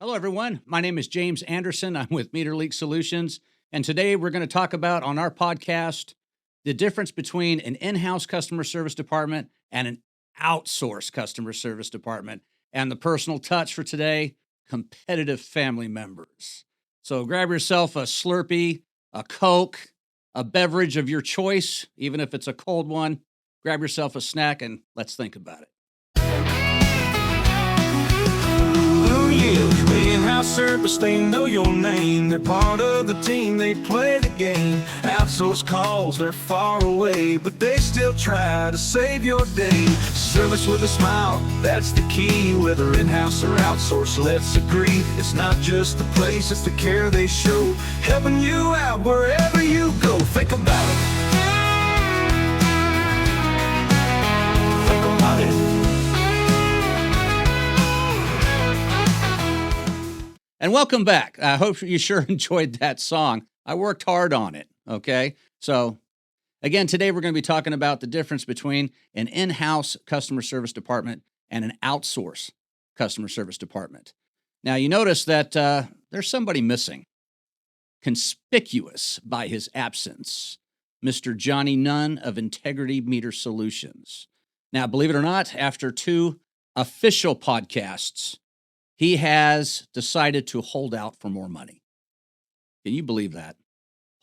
Hello, everyone. My name is James Anderson. I'm with Meter Leak Solutions. And today we're going to talk about on our podcast the difference between an in house customer service department and an outsourced customer service department. And the personal touch for today competitive family members. So grab yourself a Slurpee, a Coke, a beverage of your choice, even if it's a cold one. Grab yourself a snack and let's think about it. Oh yeah, in-house service, they know your name. They're part of the team, they play the game. Outsource calls, they're far away, but they still try to save your day. Service with a smile, that's the key. Whether in-house or outsource, let's agree. It's not just the place, it's the care they show. Helping you out wherever you go. Think about it. Think about it. And welcome back. I hope you sure enjoyed that song. I worked hard on it, okay? So, again, today we're going to be talking about the difference between an in-house customer service department and an outsource customer service department. Now, you notice that there's somebody missing, conspicuous by his absence, Mr. Johnny Nunn of Integrity Meter Solutions. Now, believe it or not, after 2 official podcasts, he has decided to hold out for more money. Can you believe that?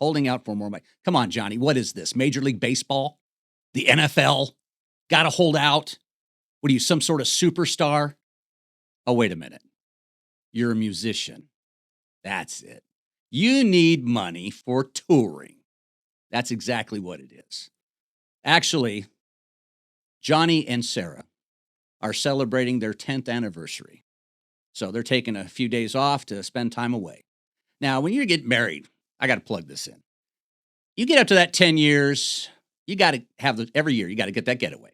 Holding out for more money. Come on, Johnny. What is this? Major League Baseball? The NFL? Got to hold out? What are you, some sort of superstar? Oh, wait a minute. You're a musician. That's it. You need money for touring. That's exactly what it is. Actually, Johnny and Sarah are celebrating their 10th anniversary. So they're taking a few days off to spend time away. Now, when you get married, I got to plug this in. You get up to that 10 years, you got to have every year, you got to get that getaway.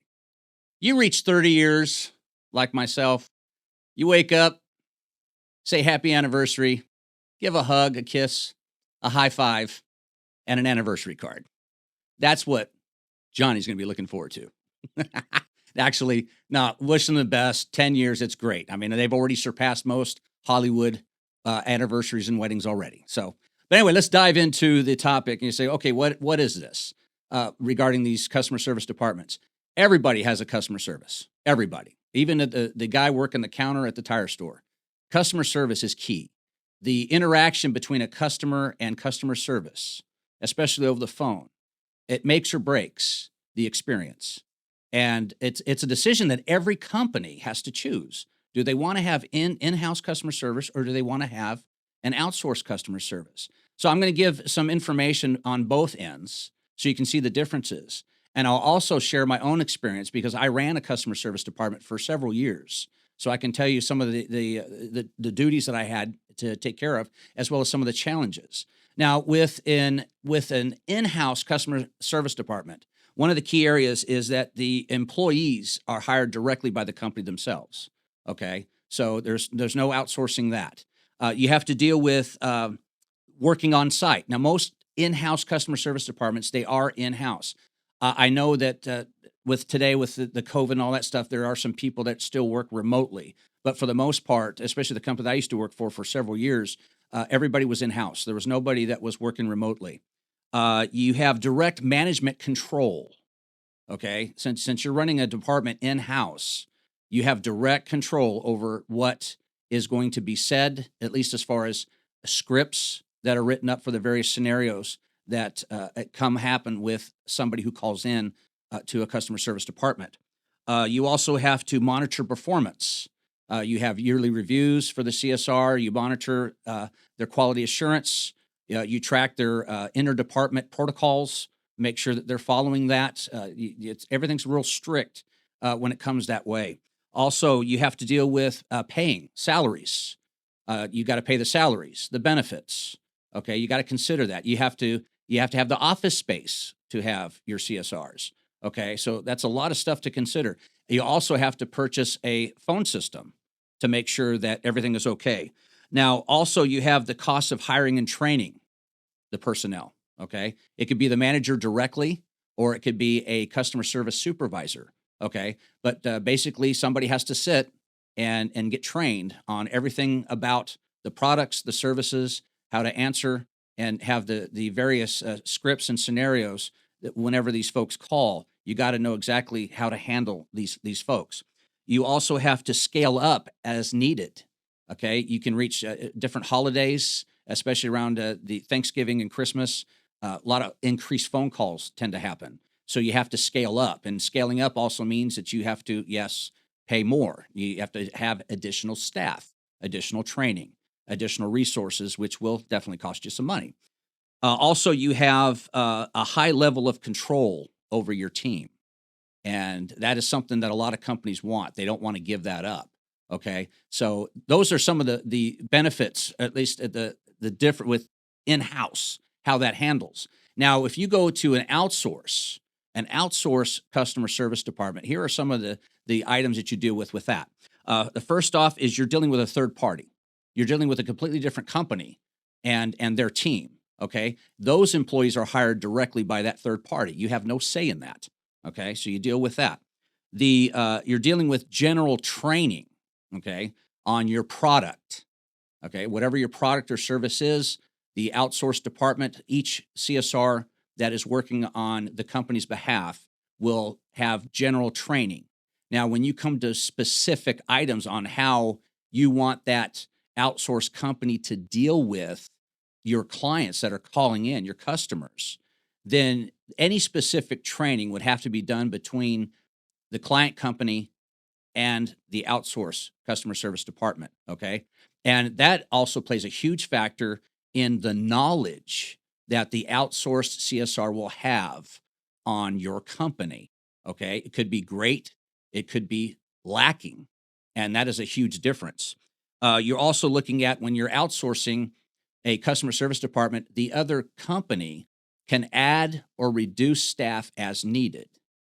You reach 30 years, like myself, you wake up, say happy anniversary, give a hug, a kiss, a high five, and an anniversary card. That's what Johnny's going to be looking forward to. Actually, no, wish them the best. 10 years, it's great. I mean, they've already surpassed most Hollywood anniversaries and weddings already. So, but anyway, let's dive into the topic. And you say, okay, what is this regarding these customer service departments? Everybody has a customer service. Everybody, even the guy working the counter at the tire store. Customer service is key. The interaction between a customer and customer service, especially over the phone, it makes or breaks the experience. And it's a decision that every company has to choose. Do they want to have in-house customer service or do they want to have an outsourced customer service? So I'm going to give some information on both ends so you can see the differences. And I'll also share my own experience because I ran a customer service department for several years. So I can tell you some of the duties that I had to take care of, as well as some of the challenges. Now, with an in-house customer service department, one of the key areas is that the employees are hired directly by the company themselves. Okay, so there's no outsourcing that. You have to deal with working on site. Now, most in-house customer service departments, they are in-house. I know that with today, with the COVID and all that stuff, there are some people that still work remotely. But for the most part, especially the company that I used to work for several years, everybody was in-house. There was nobody that was working remotely. You have direct management control, okay? Since you're running a department in-house, you have direct control over what is going to be said, at least as far as scripts that are written up for the various scenarios that happen with somebody who calls in to a customer service department. You also have to monitor performance. You have yearly reviews for the CSR. You monitor their quality assurance. You track their interdepartment protocols, make sure that they're following that. Everything's real strict when it comes that way. Also, you have to deal with paying salaries. You got to pay the salaries, the benefits. Okay, you got to consider that. You have to have the office space to have your CSRs. Okay, so that's a lot of stuff to consider. You also have to purchase a phone system to make sure that everything is okay. Now, also, you have the cost of hiring and training the personnel, okay? It could be the manager directly, or it could be a customer service supervisor, okay? But basically, somebody has to sit and get trained on everything about the products, the services, how to answer, and have the various scripts and scenarios that whenever these folks call, you got to know exactly how to handle these folks. You also have to scale up as needed. Okay, you can reach different holidays, especially around the Thanksgiving and Christmas. A lot of increased phone calls tend to happen, so you have to scale up. And scaling up also means that you have to, yes, pay more. You have to have additional staff, additional training, additional resources, which will definitely cost you some money. Also, you have a high level of control over your team. And that is something that a lot of companies want. They don't want to give that up. Okay. So those are some of the benefits, at least at the different with in-house, how that handles. Now, if you go to an outsource customer service department, here are some of the items that you deal with that. The first off is you're dealing with a third party. You're dealing with a completely different company and their team. Okay. Those employees are hired directly by that third party. You have no say in that. Okay. So you deal with that. You're dealing with general training, okay, on your product. Okay. Whatever your product or service is, the outsourced department, each CSR that is working on the company's behalf will have general training. Now, when you come to specific items on how you want that outsourced company to deal with your clients that are calling in, your customers, then any specific training would have to be done between the client company and the outsource customer service department, okay? And that also plays a huge factor in the knowledge that the outsourced CSR will have on your company, okay? It could be great, it could be lacking, and that is a huge difference. You're also looking at when you're outsourcing a customer service department, the other company can add or reduce staff as needed.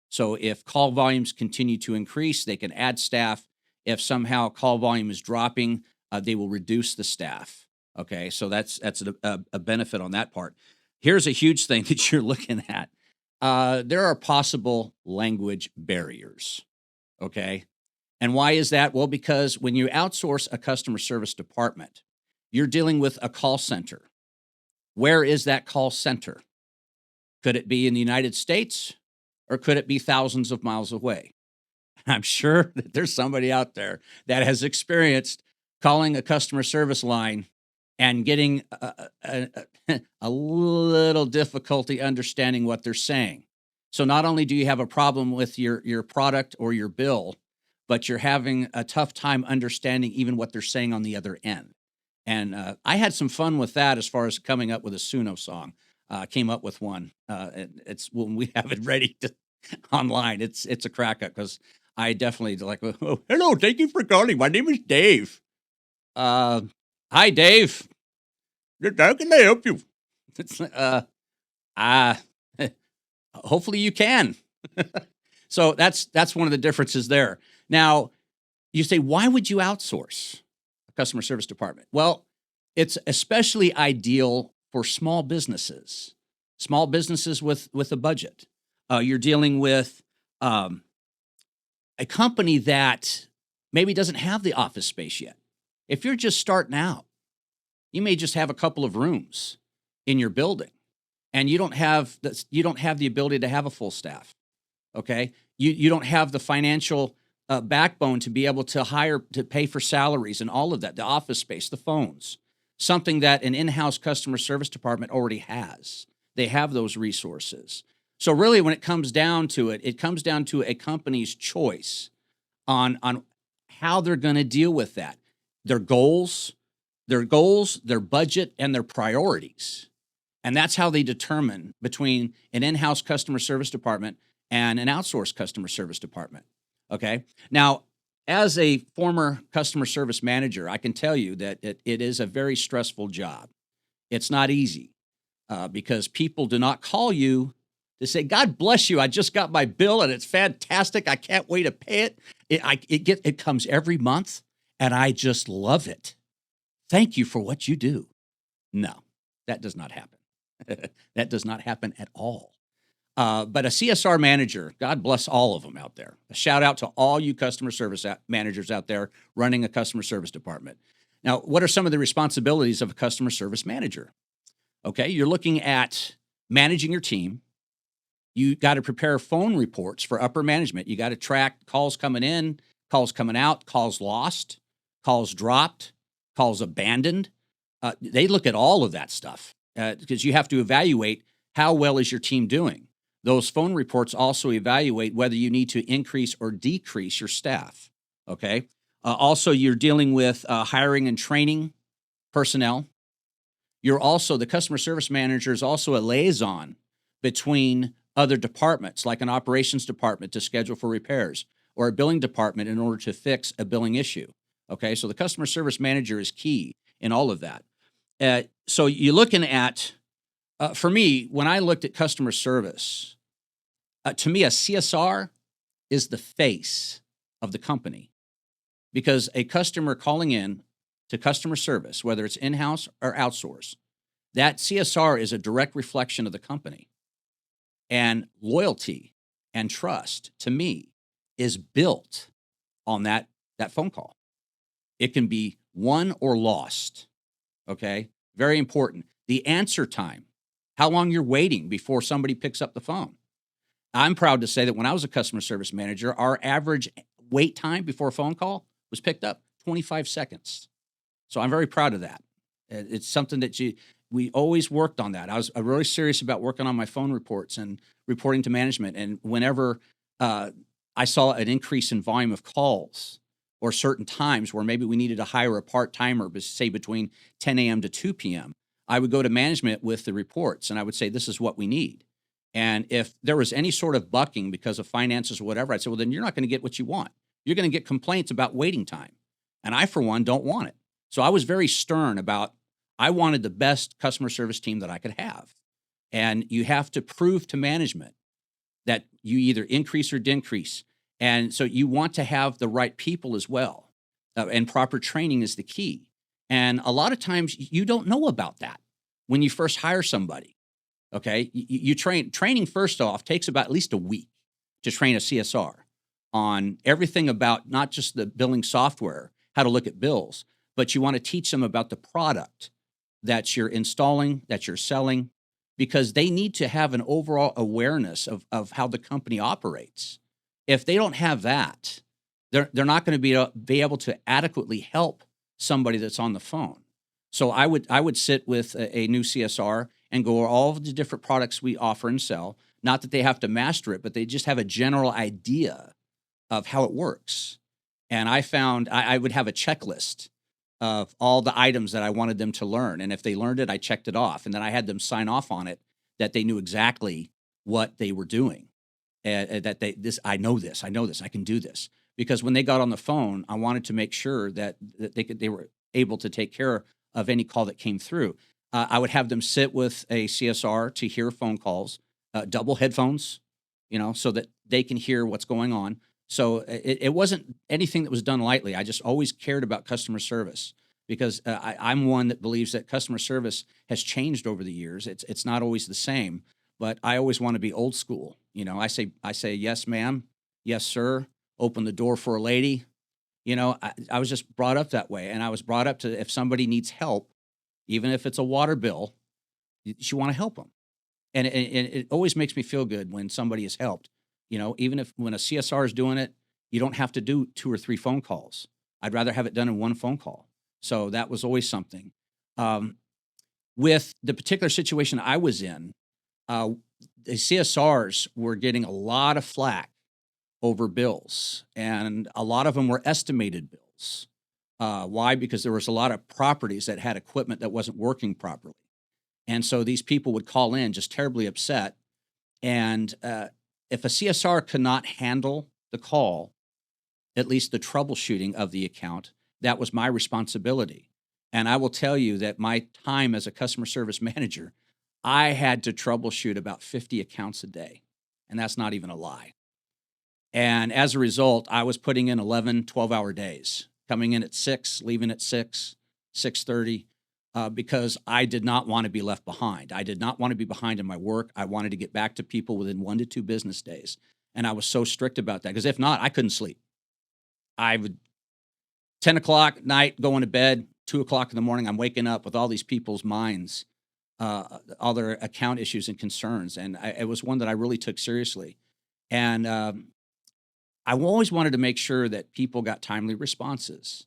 So if call volumes continue to increase, they can add staff. If somehow call volume is dropping, they will reduce the staff. Okay, so that's a benefit on that part. Here's a huge thing that you're looking at. There are possible language barriers. Okay, and why is that? Well, because when you outsource a customer service department, you're dealing with a call center. Where is that call center? Could it be in the United States or could it be thousands of miles away? I'm sure that there's somebody out there that has experienced calling a customer service line and getting a little difficulty understanding what they're saying. So not only do you have a problem with your product or your bill, but you're having a tough time understanding even what they're saying on the other end. And I had some fun with that as far as coming up with a Suno song. Came up with one. It's when we have it ready to online. It's a crack up because I definitely like. Oh, hello, thank you for calling. My name is Dave. Hi, Dave. How can I help you? It's hopefully you can. So that's one of the differences there. Now, you say, why would you outsource a customer service department? Well, it's especially ideal for small businesses with a budget. You're dealing with a company that maybe doesn't have the office space yet. If you're just starting out, you may just have a couple of rooms in your building, and you don't have the ability to have a full staff. Okay, you don't have the financial backbone to be able to pay for salaries and all of that, the office space, the phones, something that an in-house customer service department already has. They have those resources. So really, when it comes down to it, it comes down to a company's choice on how they're going to deal with that. Their goals, their budget, and their priorities. And that's how they determine between an in-house customer service department and an outsourced customer service department. Okay. Now, as a former customer service manager, I can tell you that it is a very stressful job. It's not easy because people do not call you to say, God bless you, I just got my bill and it's fantastic. I can't wait to pay it. It comes every month and I just love it. Thank you for what you do. No, that does not happen. That does not happen at all. But a CSR manager, God bless all of them out there. A shout out to all you customer service managers out there running a customer service department. Now, what are some of the responsibilities of a customer service manager? Okay, you're looking at managing your team. You got to prepare phone reports for upper management. You got to track calls coming in, calls coming out, calls lost, calls dropped, calls abandoned. They look at all of that stuff because you have to evaluate how well is your team doing. Those phone reports also evaluate whether you need to increase or decrease your staff, okay? Also, you're dealing with hiring and training personnel. The customer service manager is also a liaison between other departments, like an operations department to schedule for repairs, or a billing department in order to fix a billing issue, okay? So the customer service manager is key in all of that. So you're looking at, for me, when I looked at customer service, to me, a CSR is the face of the company, because a customer calling in to customer service, whether it's in-house or outsourced, that CSR is a direct reflection of the company. And loyalty and trust, to me, is built on that phone call. It can be won or lost, okay? Very important. The answer time, how long you're waiting before somebody picks up the phone. I'm proud to say that when I was a customer service manager, our average wait time before a phone call was picked up 25 seconds. So I'm very proud of that. It's something that we always worked on that. I was really serious about working on my phone reports and reporting to management. And whenever I saw an increase in volume of calls or certain times where maybe we needed to hire a part-timer, say between 10 a.m. to 2 p.m., I would go to management with the reports and I would say, this is what we need. And if there was any sort of bucking because of finances or whatever, I'd say, well, then you're not going to get what you want. You're going to get complaints about waiting time. And I, for one, don't want it. So I was very stern about, I wanted the best customer service team that I could have. And you have to prove to management that you either increase or decrease. And so you want to have the right people as well. And proper training is the key. And a lot of times you don't know about that when you first hire somebody. Okay, training first off takes about at least a week to train a CSR on everything about not just the billing software, how to look at bills, but you want to teach them about the product that you're installing, that you're selling, because they need to have an overall awareness of how the company operates. If they don't have that, they're not going to be able to adequately help somebody that's on the phone. So I would sit with a new CSR and go over all of the different products we offer and sell. Not that they have to master it, but they just have a general idea of how it works. And I found I would have a checklist of all the items that I wanted them to learn. And if they learned it, I checked it off. And then I had them sign off on it, that they knew exactly what they were doing. I know this, I can do this. Because when they got on the phone, I wanted to make sure that they were able to take care of any call that came through. I would have them sit with a CSR to hear phone calls, double headphones, so that they can hear what's going on. So it wasn't anything that was done lightly. I just always cared about customer service because I'm one that believes that customer service has changed over the years. It's not always the same, but I always want to be old school. I say yes, ma'am, yes, sir. Open the door for a lady. I was just brought up that way, and I was brought up to if somebody needs help, even if it's a water bill, you want to help them. And it always makes me feel good when somebody is helped. Even when a CSR is doing it, you don't have to do 2 or 3 phone calls. I'd rather have it done in one phone call. So that was always something. With the particular situation I was in, the CSRs were getting a lot of flack over bills, and a lot of them were estimated bills. Why? Because there was a lot of properties that had equipment that wasn't working properly. And so these people would call in just terribly upset. And if a CSR could not handle the call, at least the troubleshooting of the account, that was my responsibility. And I will tell you that my time as a customer service manager, I had to troubleshoot about 50 accounts a day. And that's not even a lie. And as a result, I was putting in 11, 12-hour days, coming in at 6, leaving at 6, 6:30. because I did not want to be left behind. I did not want to be behind in my work. I wanted to get back to people within 1 to 2 business days. And I was so strict about that because if not, I couldn't sleep. I would 10 o'clock at night, going to bed, 2 o'clock in the morning, I'm waking up with all these people's minds, all their account issues and concerns. And it was one that I really took seriously. And I always wanted to make sure that people got timely responses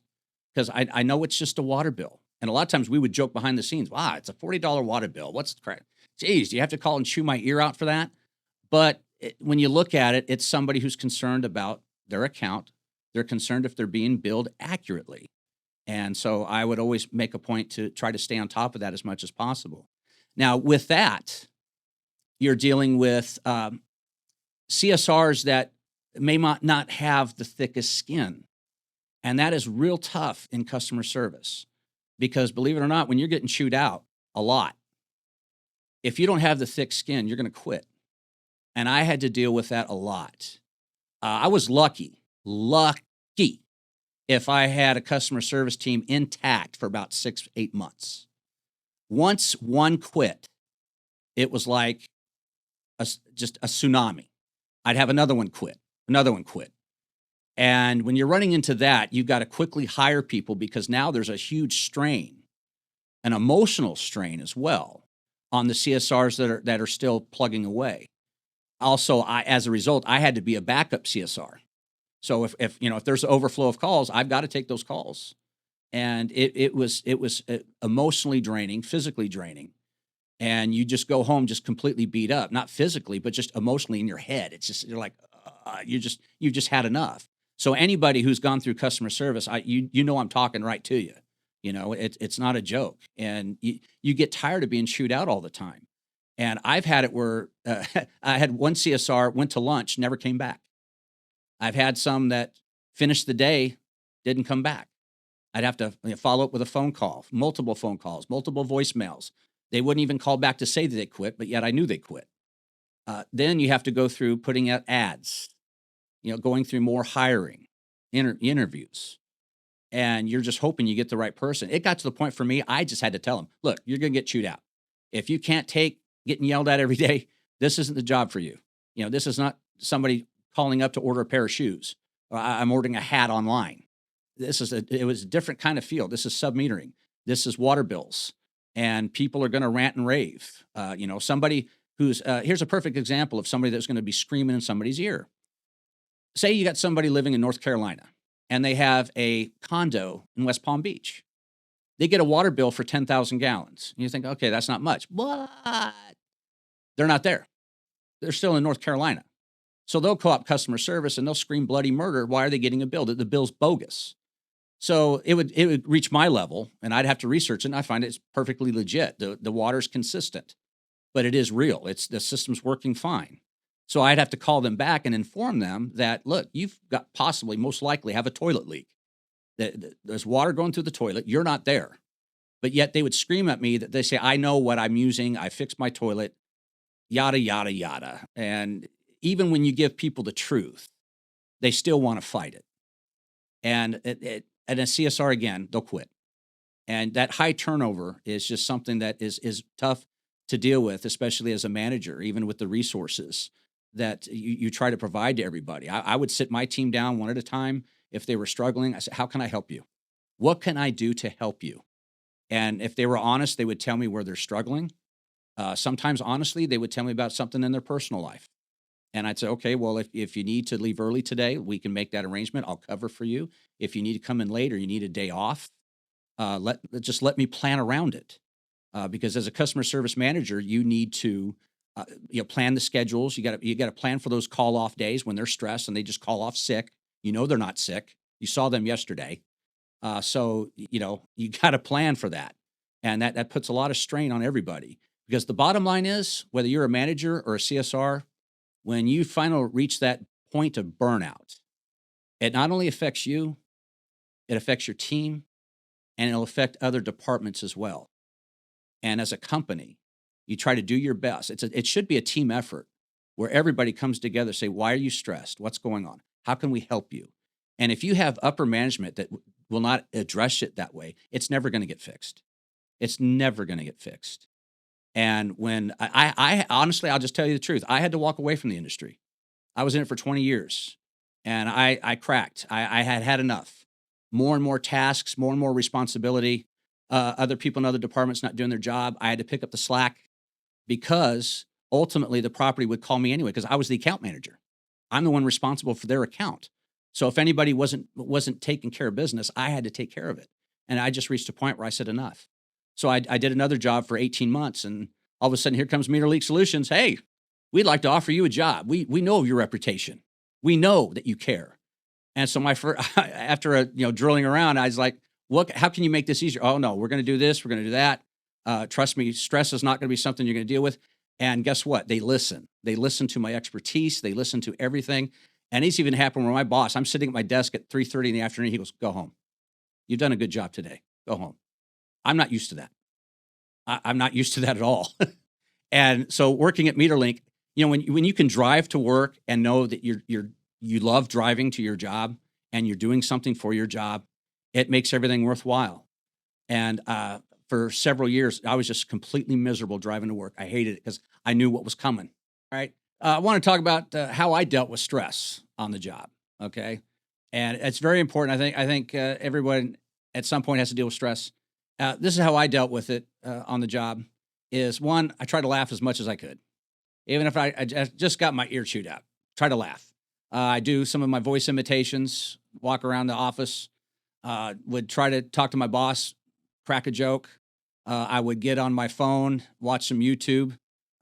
because I know it's just a water bill. And a lot of times we would joke behind the scenes, wow, it's a $40 water bill. What's the crap? Geez, do you have to call and chew my ear out for that? But when you look at it, it's somebody who's concerned about their account. They're concerned if they're being billed accurately. And so I would always make a point to try to stay on top of that as much as possible. Now, with that, you're dealing with CSRs that may not have the thickest skin. And that is real tough in customer service because, believe it or not, when you're getting chewed out a lot, if you don't have the thick skin, you're going to quit. And I had to deal with that a lot. I was lucky if I had a customer service team intact for about 6-8 months. Once one quit, it was like just a tsunami. I'd have another one quit. And when you're running into that, you've got to quickly hire people because now there's a huge strain, an emotional strain as well, on the CSRs that are still plugging away. Also, as a result, I had to be a backup CSR. So if there's an overflow of calls, I've got to take those calls. And it was emotionally draining, physically draining. And you just go home just completely beat up, not physically, but just emotionally in your head. It's just, you're like, you've just had enough. So anybody who's gone through customer service, you know I'm talking right to you. It's not a joke. And you get tired of being chewed out all the time. And I've had it where I had one CSR, went to lunch, never came back. I've had some that finished the day, didn't come back. I'd have to follow up with a phone call, multiple phone calls, multiple voicemails. They wouldn't even call back to say that they quit, but yet I knew they quit. Then you have to go through putting out ads, going through more hiring, interviews, and you're just hoping you get the right person. It got to the point for me, I just had to tell them, look, you're going to get chewed out. If you can't take getting yelled at every day, this isn't the job for you. This is not somebody calling up to order a pair of shoes. Or I'm ordering a hat online. It was a different kind of field. This is sub-metering. This is water bills. And people are going to rant and rave. Somebody who's, here's a perfect example of somebody that's going to be screaming in somebody's ear. Say you got somebody living in North Carolina and they have a condo in West Palm Beach. They get a water bill for 10,000 gallons. And you think, okay, that's not much. But they're not there. They're still in North Carolina. So they'll call up customer service and they'll scream bloody murder. Why are they getting a bill? The bill's bogus. So it would reach my level and I'd have to research it. And I find it's perfectly legit. The water's consistent, but it is real. The system's working fine. So I'd have to call them back and inform them that, look, you've got possibly most likely have a toilet leak. There's water going through the toilet. You're not there. But yet they would scream at me that they say, I know what I'm using. I fixed my toilet, yada, yada, yada. And even when you give people the truth, they still want to fight it. And and a CSR, again, they'll quit. And that high turnover is just something that is tough to deal with, especially as a manager, even with the resources that you try to provide to everybody. I would sit my team down one at a time. If they were struggling, I said, how can I help you? What can I do to help you? And if they were honest, they would tell me where they're struggling. Sometimes, honestly, they would tell me about something in their personal life. And I'd say, okay, well, if you need to leave early today, we can make that arrangement. I'll cover for you. If you need to come in late or you need a day off, let me plan around it. Because as a customer service manager, you need to plan the schedules. You got to plan for those call off days when they're stressed and they just call off sick. They're not sick. You saw them yesterday. So you got to plan for that. And that puts a lot of strain on everybody because the bottom line is whether you're a manager or a CSR, when you finally reach that point of burnout, it not only affects you, it affects your team, and it'll affect other departments as well. And as a company, you try to do your best. It should be a team effort where everybody comes together, say, why are you stressed? What's going on? How can we help you? And if you have upper management that will not address it that way, it's never going to get fixed. It's never going to get fixed. And when I honestly, I'll just tell you the truth. I had to walk away from the industry. I was in it for 20 years and I cracked. I had had enough. More and more tasks, more and more responsibility. Other people in other departments not doing their job. I had to pick up the slack because ultimately the property would call me anyway because I was the account manager. I'm the one responsible for their account. So if anybody wasn't taking care of business, I had to take care of it. And I just reached a point where I said enough. So I did another job for 18 months, and all of a sudden, here comes Meter Leak Solutions. Hey, we'd like to offer you a job. We know of your reputation. We know that you care. And so my first, after drilling around, I was like, "What? How can you make this easier?" Oh no, we're going to do this. We're going to do that. Trust me, stress is not going to be something you're going to deal with. And guess what? They listen. They listen to my expertise. They listen to everything. And it's even happened where my boss, I'm sitting at my desk at 3:30 in the afternoon. He goes, "Go home. You've done a good job today. Go home." I'm not used to that. I'm not used to that at all. And so working at MeterLink, when you can drive to work and know that you love driving to your job and you're doing something for your job, it makes everything worthwhile. And for several years, I was just completely miserable driving to work. I hated it because I knew what was coming. All right. I want to talk about how I dealt with stress on the job. Okay. And it's very important. I think everyone at some point has to deal with stress. This is how I dealt with it on the job is one, I tried to laugh as much as I could. Even if I just got my ear chewed out, try to laugh. I do some of my voice imitations, walk around the office, would try to talk to my boss, crack a joke. I would get on my phone, watch some YouTube,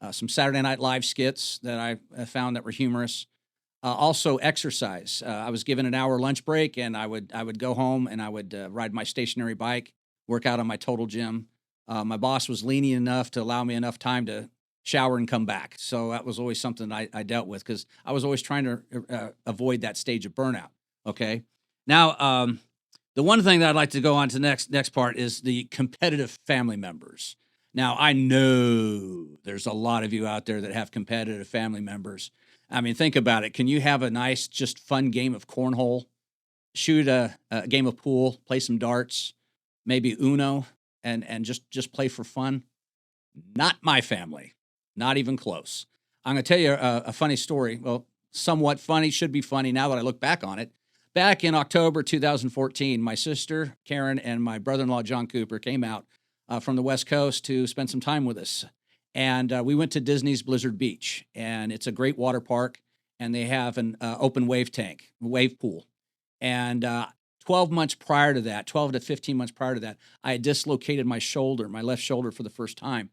some Saturday Night Live skits that I found that were humorous. Also exercise. I was given an hour lunch break and I would go home and I would ride my stationary bike, work out on my total gym. My boss was lenient enough to allow me enough time to shower and come back. So that was always something I dealt with because I was always trying to avoid that stage of burnout. Okay. Now, the one thing that I'd like to go on to next part is the competitive family members. Now, I know there's a lot of you out there that have competitive family members. I mean, think about it. Can you have a nice, just fun game of cornhole, shoot a game of pool, play some darts, maybe Uno, and just play for fun? Not my family, not even close. I'm going to tell you a funny story. Well, somewhat funny, should be funny now that I look back on it. Back in October 2014, my sister, Karen, and my brother-in-law, John Cooper, came out from the West Coast to spend some time with us. And we went to Disney's Blizzard Beach, and it's a great water park, and they have an open wave pool. And 12 months prior to that, 12 to 15 months prior to that, I had dislocated my left shoulder for the first time.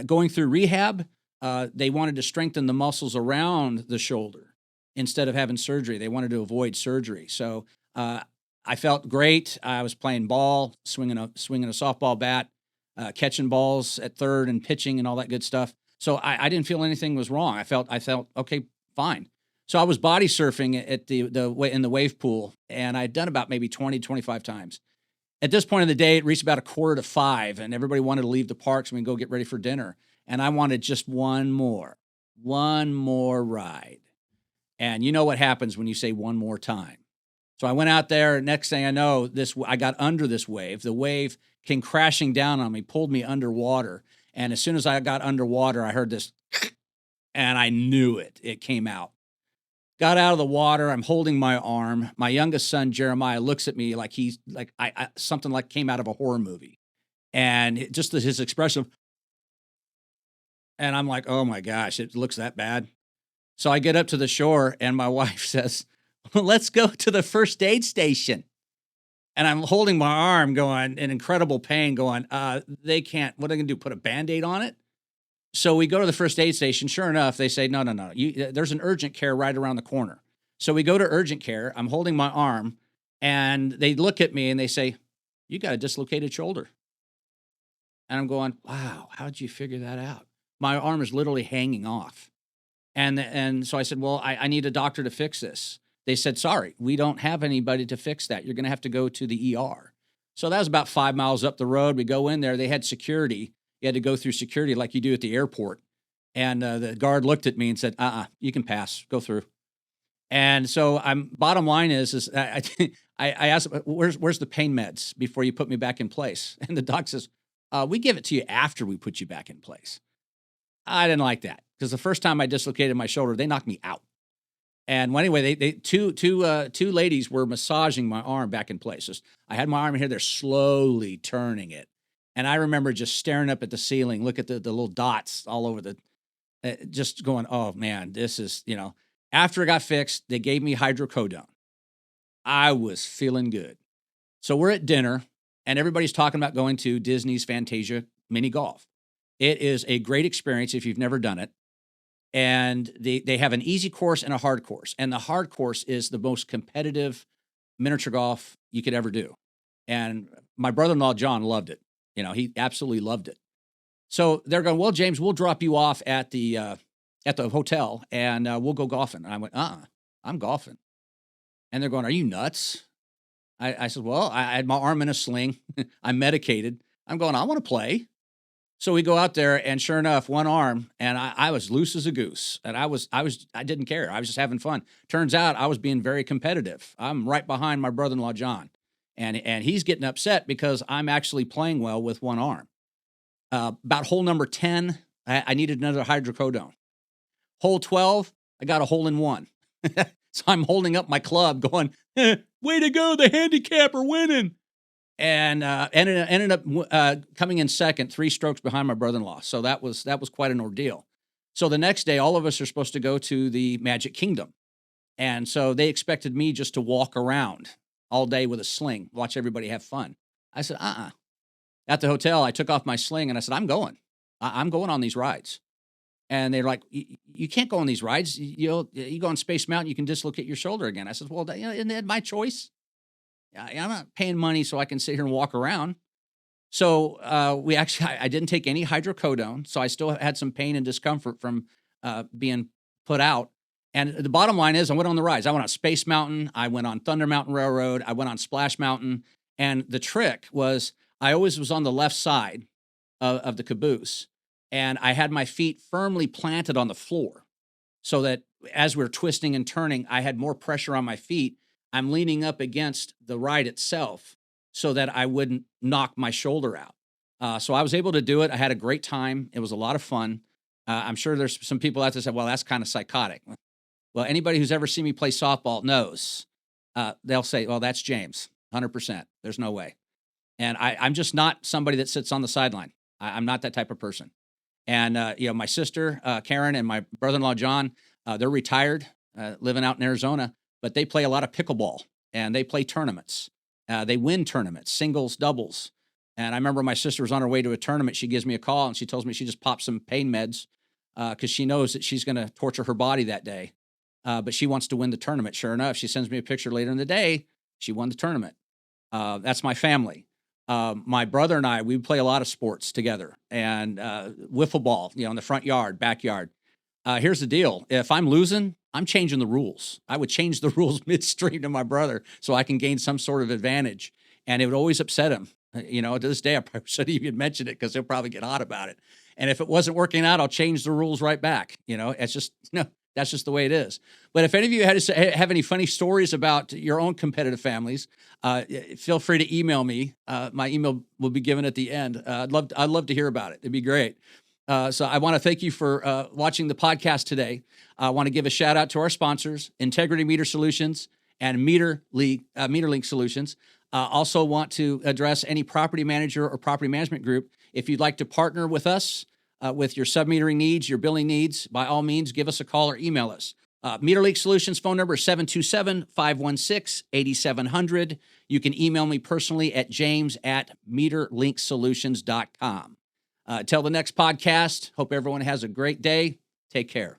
Going through rehab, they wanted to strengthen the muscles around the shoulder instead of having surgery. They wanted to avoid surgery. So I felt great. I was playing ball, swinging a softball bat, catching balls at third and pitching and all that good stuff. So I didn't feel anything was wrong. I felt okay, fine. So I was body surfing at in the wave pool, and I'd done about maybe 20, 25 times. At this point in the day, it reached about 4:45, and everybody wanted to leave the parks and we go get ready for dinner. And I wanted just one more ride. And you know what happens when you say one more time. So I went out there. Next thing I know, I got under this wave. The wave came crashing down on me, pulled me underwater. And as soon as I got underwater, I heard this, and I knew it. It came out. Got out of the water. I'm holding my arm. My youngest son, Jeremiah, looks at me like he's like something like came out of a horror movie. And just his expression. And I'm like, oh my gosh, it looks that bad. So I get up to the shore and my wife says, well, let's go to the first aid station. And I'm holding my arm going in incredible pain going, they can't, what are they going to do? Put a Band-Aid on it? So we go to the first aid station. Sure enough, they say, no. There's an urgent care right around the corner. So we go to urgent care. I'm holding my arm and they look at me and they say, you got a dislocated shoulder. And I'm going, wow, how'd you figure that out? My arm is literally hanging off. And so I said, well, I need a doctor to fix this. They said, sorry, we don't have anybody to fix that. You're going to have to go to the ER. So that was about 5 miles up the road. We go in there. They had security. You had to go through security like you do at the airport. And the guard looked at me and said, you can pass, go through. And so bottom line is I asked, where's the pain meds before you put me back in place? And the doc says, we give it to you after we put you back in place. I didn't like that because the first time I dislocated my shoulder, they knocked me out. And well, anyway, two ladies were massaging my arm back in place. I had my arm in here, they're slowly turning it. And I remember just staring up at the ceiling, look at the little dots all over just going, oh man, this is, after it got fixed, they gave me hydrocodone. I was feeling good. So we're at dinner and everybody's talking about going to Disney's Fantasia mini golf. It is a great experience if you've never done it. And they have an easy course and a hard course. And the hard course is the most competitive miniature golf you could ever do. And my brother-in-law, John, loved it. He absolutely loved it. So they're going, well, James, we'll drop you off at the hotel and we'll go golfing. And I went, I'm golfing. And they're going, are you nuts? I said, well, I had my arm in a sling. I'm medicated. I'm going, I want to play. So we go out there and sure enough, one arm, and I was loose as a goose. And I didn't care. I was just having fun. Turns out I was being very competitive. I'm right behind my brother-in-law, John. And he's getting upset because I'm actually playing well with one arm. About hole number 10, I needed another hydrocodone. Hole 12, I got a hole in one. So I'm holding up my club going, way to go, the handicapper winning. And ended up coming in second, 3 strokes behind my brother-in-law. So that was quite an ordeal. So the next day, all of us are supposed to go to the Magic Kingdom. And so they expected me just to walk around all day with a sling, watch everybody have fun. I said, At the hotel, I took off my sling and I said, I'm going. I'm going on these rides. And they're like, you can't go on these rides. You go on Space Mountain, you can dislocate your shoulder again. I said, well, isn't that my choice? I'm not paying money so I can sit here and walk around. So I didn't take any hydrocodone. So I still had some pain and discomfort from being put out. And the bottom line is I went on the rides. I went on Space Mountain. I went on Thunder Mountain Railroad. I went on Splash Mountain. And the trick was I always was on the left side of the caboose. And I had my feet firmly planted on the floor so that as we were twisting and turning, I had more pressure on my feet. I'm leaning up against the ride itself so that I wouldn't knock my shoulder out. So I was able to do it. I had a great time. It was a lot of fun. I'm sure there's some people out there that say, well, that's kind of psychotic. Well, anybody who's ever seen me play softball knows. They'll say, well, that's James, 100%. There's no way. And I'm just not somebody that sits on the sideline. I'm not that type of person. And, my sister, Karen, and my brother-in-law, John, they're retired, living out in Arizona, but they play a lot of pickleball and they play tournaments. They win tournaments, singles, doubles. And I remember my sister was on her way to a tournament. She gives me a call and she tells me she just popped some pain meds because she knows that she's going to torture her body that day. But she wants to win the tournament. Sure enough, she sends me a picture later in the day. She won the tournament. That's my family. My brother and I, we play a lot of sports together and wiffle ball, in the front yard, backyard. Here's the deal. If I'm losing, I'm changing the rules. I would change the rules midstream to my brother so I can gain some sort of advantage. And it would always upset him. To this day, I probably shouldn't even mention it because he'll probably get hot about it. And if it wasn't working out, I'll change the rules right back. It's just, that's just the way it is. But if any of you have any funny stories about your own competitive families, feel free to email me. My email will be given at the end. I'd love to hear about it. It'd be great. So I want to thank you for watching the podcast today. I want to give a shout out to our sponsors, Integrity Meter Solutions and MeterLink Solutions. Also want to address any property manager or property management group. If you'd like to partner with us with your submetering needs, your billing needs, by all means, give us a call or email us. MeterLink Solutions phone number is 727-516-8700. You can email me personally at james@meterlinksolutions.com. Till the next podcast, hope everyone has a great day. Take care.